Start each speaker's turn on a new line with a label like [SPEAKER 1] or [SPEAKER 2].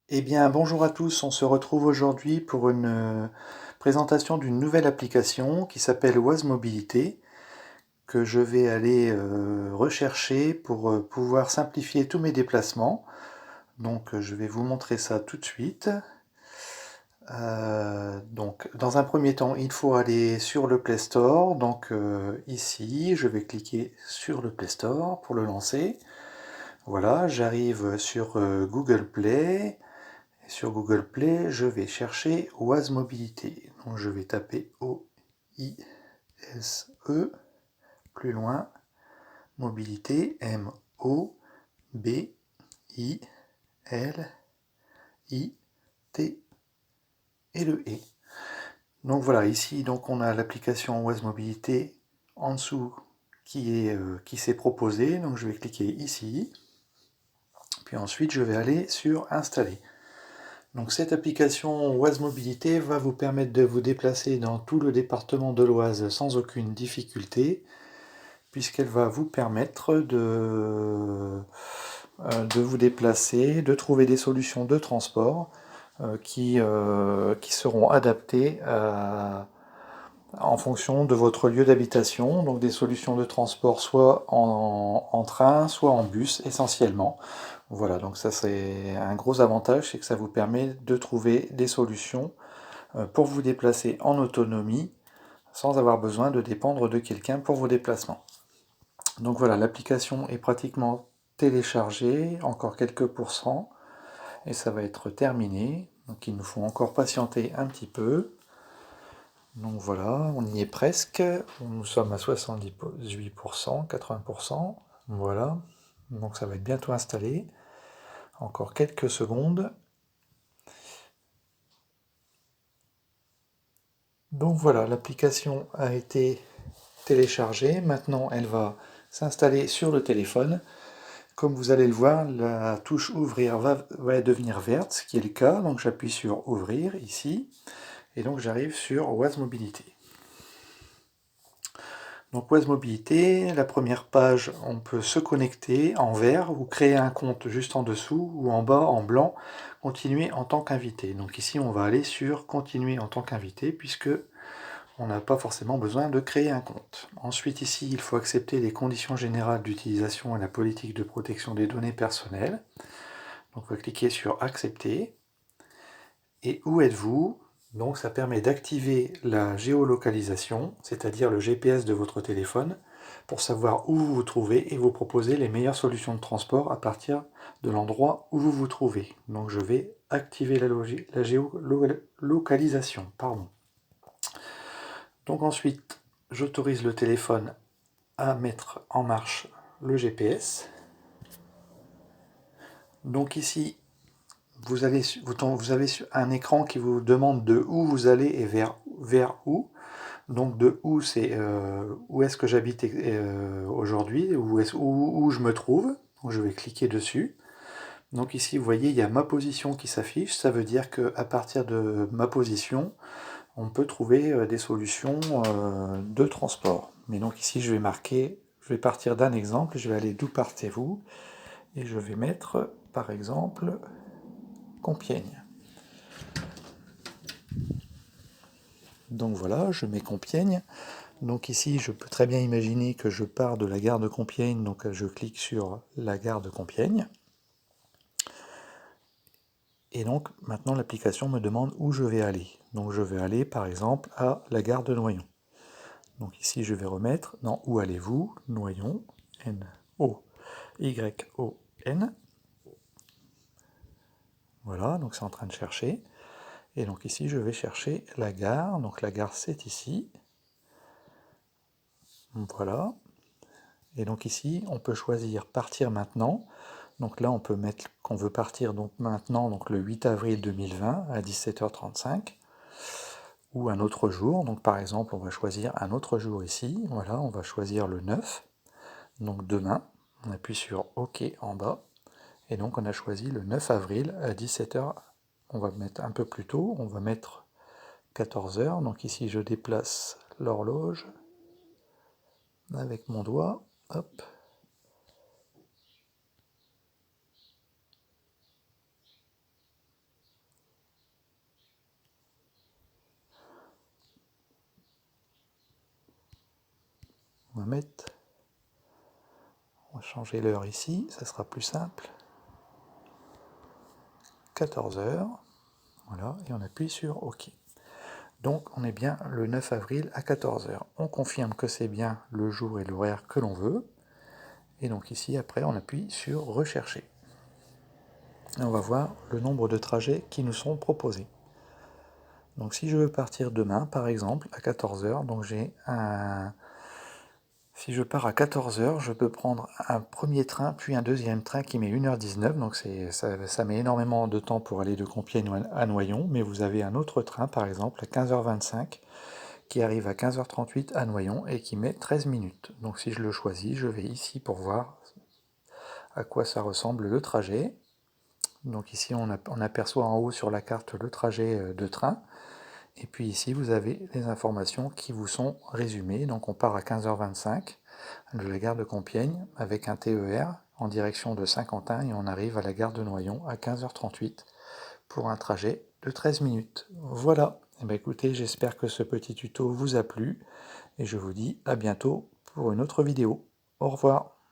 [SPEAKER 1] Eh bien, bonjour à tous, on se retrouve aujourd'hui pour une présentation d'une nouvelle application qui s'appelle Oise Mobilité, que je vais aller rechercher pour pouvoir simplifier tous mes déplacements. Donc, je vais vous montrer ça tout de suite. Donc, dans un premier temps, il faut aller sur le Play Store. Donc, ici, je vais cliquer sur le Play Store pour le lancer. Voilà, j'arrive sur Google Play. Et sur Google Play, je vais chercher Oise Mobilité. Donc je vais taper O-I-S-E, plus loin, mobilité, M-O-B-I-L-I-T et le E. Donc voilà, ici donc on a l'application Oise Mobilité en dessous qui s'est proposée. Donc je vais cliquer ici, puis ensuite je vais aller sur Installer. Donc cette application Oise Mobilité va vous permettre de vous déplacer dans tout le département de l'Oise sans aucune difficulté, puisqu'elle va vous permettre de vous déplacer, de trouver des solutions de transport qui seront adaptées en fonction de votre lieu d'habitation, donc des solutions de transport soit en train, soit en bus essentiellement. Voilà, donc ça c'est un gros avantage, c'est que ça vous permet de trouver des solutions pour vous déplacer en autonomie sans avoir besoin de dépendre de quelqu'un pour vos déplacements. Donc voilà, l'application est pratiquement téléchargée, encore quelques pourcents, et ça va être terminé. Donc il nous faut encore patienter un petit peu. Donc voilà, on y est presque. Nous sommes à 78%, 80%. Voilà, donc ça va être bientôt installé. Encore quelques secondes. Donc voilà, l'application a été téléchargée. Maintenant, elle va s'installer sur le téléphone. Comme vous allez le voir, la touche ouvrir va devenir verte, ce qui est le cas. Donc j'appuie sur ouvrir ici. Et donc j'arrive sur Oise Mobilité. Donc Oise Mobilité, la première page, on peut se connecter en vert ou créer un compte juste en dessous ou en bas en blanc, continuer en tant qu'invité. Donc ici on va aller sur continuer en tant qu'invité puisque on n'a pas forcément besoin de créer un compte. Ensuite ici il faut accepter les conditions générales d'utilisation et la politique de protection des données personnelles. Donc on va cliquer sur accepter. Et où êtes-vous? Donc ça permet d'activer la géolocalisation, c'est-à-dire le GPS de votre téléphone, pour savoir où vous vous trouvez et vous proposer les meilleures solutions de transport à partir de l'endroit où vous vous trouvez. Donc je vais activer la géolocalisation. Pardon. Donc ensuite, j'autorise le téléphone à mettre en marche le GPS. Donc ici, vous avez un écran qui vous demande de où vous allez et vers où. Donc de où c'est où est-ce que j'habite aujourd'hui, où je me trouve. Donc je vais cliquer dessus. Donc ici vous voyez il y a ma position qui s'affiche, ça veut dire qu'à partir de ma position, on peut trouver des solutions de transport. Mais donc ici je vais partir d'un exemple, je vais aller d'où partez-vous et je vais mettre par exemple Compiègne. Donc voilà, je mets Compiègne. Donc ici, je peux très bien imaginer que je pars de la gare de Compiègne, donc je clique sur la gare de Compiègne. Et donc maintenant l'application me demande où je vais aller. Donc je vais aller par exemple à la gare de Noyon. Donc ici je vais remettre dans où allez-vous, Noyon, N-O-Y-O-N. Voilà, donc c'est en train de chercher. Et donc ici je vais chercher la gare, donc la gare c'est ici. Voilà. Et donc ici on peut choisir partir maintenant. Donc là, on peut mettre qu'on veut partir donc maintenant, donc le 8 avril 2020 à 17h35, ou un autre jour. Donc par exemple, on va choisir un autre jour ici. Voilà, on va choisir le 9, donc demain. On appuie sur OK en bas. Et donc on a choisi le 9 avril à 17h. On va mettre un peu plus tôt, on va mettre 14h. Donc ici, je déplace l'horloge avec mon doigt. Hop. va mettre... On va changer l'heure ici, ça sera plus simple. 14 heures. Voilà, et on appuie sur OK. Donc on est bien le 9 avril à 14 heures. On confirme que c'est bien le jour et l'horaire que l'on veut. Et donc ici, après, on appuie sur Rechercher. Et on va voir le nombre de trajets qui nous sont proposés. Donc si je veux partir demain, par exemple, à 14 heures, donc j'ai un... Si je pars à 14 heures, je peux prendre un premier train, puis un deuxième train qui met 1h19, donc ça met énormément de temps pour aller de Compiègne à Noyon, mais vous avez un autre train, par exemple, à 15h25, qui arrive à 15h38 à Noyon et qui met 13 minutes. Donc si je le choisis, je vais ici pour voir à quoi ça ressemble le trajet. Donc ici, on aperçoit en haut sur la carte le trajet de train. Et puis ici, vous avez les informations qui vous sont résumées. Donc on part à 15h25 de la gare de Compiègne avec un TER en direction de Saint-Quentin et on arrive à la gare de Noyon à 15h38 pour un trajet de 13 minutes. Voilà. Eh bien, écoutez, j'espère que ce petit tuto vous a plu et je vous dis à bientôt pour une autre vidéo. Au revoir.